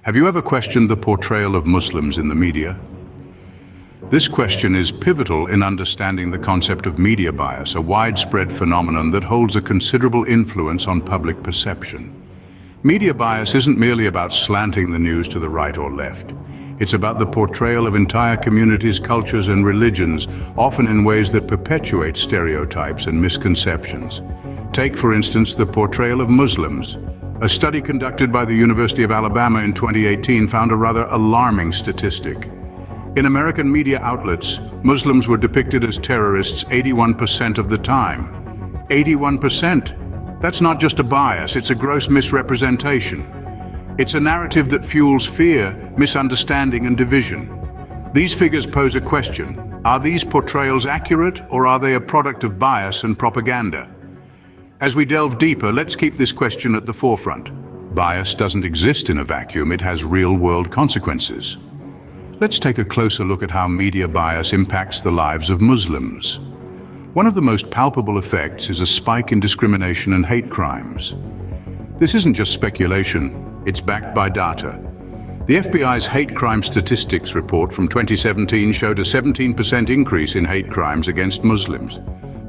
Have you ever questioned the portrayal of Muslims in the media? This question is pivotal in understanding the concept of media bias, a widespread phenomenon that holds a considerable influence on public perception. Media bias isn't merely about slanting the news to the right or left. It's about the portrayal of entire communities, cultures, and religions, often in ways that perpetuate stereotypes and misconceptions. Take, for instance, the portrayal of Muslims. A study conducted by the University of Alabama in 2018 found a rather alarming statistic. In American media outlets, Muslims were depicted as terrorists 81% of the time. 81%? That's not just a bias, it's a gross misrepresentation. It's a narrative that fuels fear, misunderstanding, and division. These figures pose a question. Are these portrayals accurate, or are they a product of bias and propaganda? As we delve deeper, let's keep this question at the forefront. Bias doesn't exist in a vacuum, it has real-world consequences. Let's take a closer look at how media bias impacts the lives of Muslims. One of the most palpable effects is a spike in discrimination and hate crimes. This isn't just speculation, it's backed by data. The FBI's hate crime statistics report from 2017 showed a 17% increase in hate crimes against Muslims.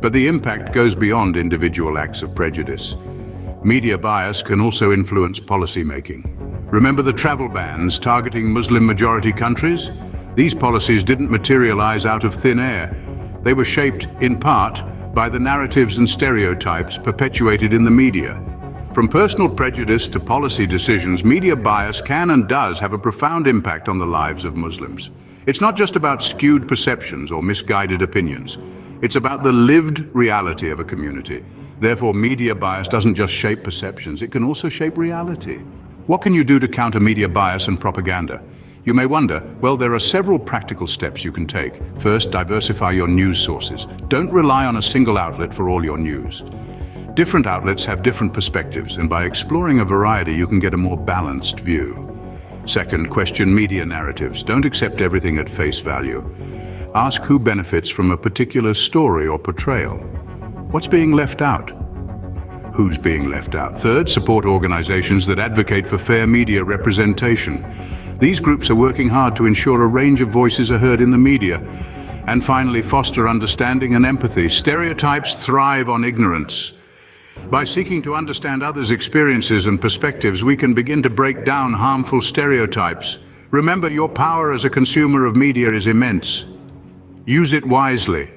But the impact goes beyond individual acts of prejudice. Media bias can also influence policymaking. Remember the travel bans targeting Muslim-majority countries? These policies didn't materialize out of thin air. They were shaped, in part, by the narratives and stereotypes perpetuated in the media. From personal prejudice to policy decisions, media bias can and does have a profound impact on the lives of Muslims. It's not just about skewed perceptions or misguided opinions. It's about the lived reality of a community. Therefore, media bias doesn't just shape perceptions, it can also shape reality. What can you do to counter media bias and propaganda? You may wonder, well, there are several practical steps you can take. First, diversify your news sources. Don't rely on a single outlet for all your news. Different outlets have different perspectives, and by exploring a variety, you can get a more balanced view. Second, question media narratives. Don't accept everything at face value. Ask who benefits from a particular story or portrayal. What's being left out? Who's being left out? Third, support organizations that advocate for fair media representation. These groups are working hard to ensure a range of voices are heard in the media. And finally, foster understanding and empathy. Stereotypes thrive on ignorance. By seeking to understand others' experiences and perspectives, we can begin to break down harmful stereotypes. Remember, your power as a consumer of media is immense. Use it wisely.